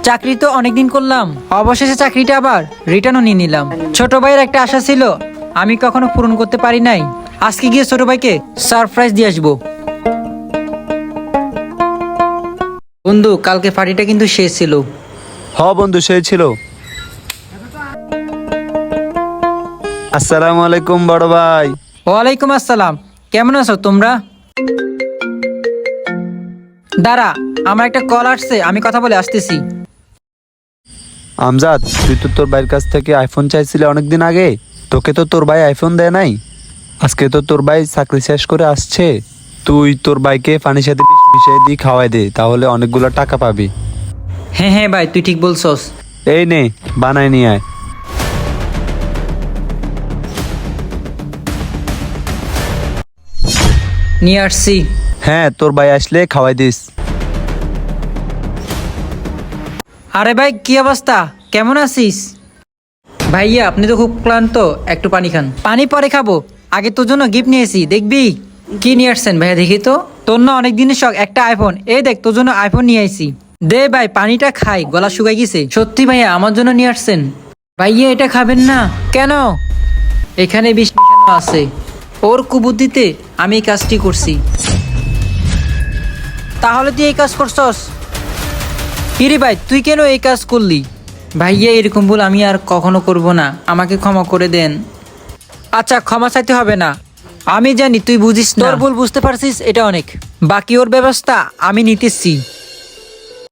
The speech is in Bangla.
চাকরি তো অনেকদিন করলাম, অবশেষে চাকরিটা আবার রিটার্নও নিয়ে নিলাম। ছোট ভাইয়ের একটা আশা ছিল, আমি কখনো পূরণ করতে পারি নাই। আজকে গিয়ে ছোট ভাইকে সারপ্রাইজ দিয়ে আসবো। বন্ধু, কালকে পার্টিটা কিন্তু শেষ ছিল। বন্ধু, সেই ছিল। আসসালামু আলাইকুম বড় ভাই। ওয়ালাইকুম আসসালাম। কেমন আছো তোমরা? দাঁড়া, আমার একটা কল আসছে, আমি কথা বলে আসতেছি। আমজাদ, তুই তো তোর ভাইয়ের কাছ থেকে আইফোন চাইছিলি অনেকদিন আগে। তোকে তো তোর ভাই আইফোন দেয় নাই। আজকে তো তোর ভাই চাকরি শেষ করে আসছে। তুই তোর ভাইকে পানির সাথে বিষ মিশিয়ে দিয়ে খাওয়াই দে, তাহলে অনেকগুলো টাকা পাবি। হ্যাঁ হ্যাঁ ভাই, তুই ঠিক বলছস। এই নে, বানাই নিয়ে আয়। নিয়ে আসছি। হ্যাঁ, তোর ভাই আসলে খাওয়াই দিস। আরে ভাই, কি অবস্থা? কেমন আছিস? ভাইয়া, আপনি তো খুব ক্লান্ত, একটু পানি খান। পানি পরে খাবো, আগে তোর জন্য গিফট নিয়েছি, দেখবি? কি নিয়ে আসছেন ভাইয়া, দেখি তো। তোর না অনেক দিনের শখ একটা আইফোন, এই দেখ তোর জন্য আইফোন নিয়ে আইছি। দে ভাই, পানিটা খাই, গলা শুকাই গেছে। সত্যি ভাইয়া, আমার জন্য নিয়ে আসছেন? ভাইয়া, এটা খাবেন না কেন? এখানে বিষ মিশানো আছে। ওর কুবুদ্ধিতে আমি এই কাজটি করছি। তাহলে তুই এই কাজ করছস? কিরে ভাই, তুই কেন এই কাজ করলি? ভাইয়া, এরকম ভুল আমি আর কখনো করব না, আমাকে ক্ষমা করে দেন। আচ্ছা, ক্ষমা চাইতে হবে না। আমি জানি তুই বুঝিস না, তোর ভুল বুঝতে পারছিস, এটা অনেক। বাকি ওর ব্যবস্থা আমি নিতেছি।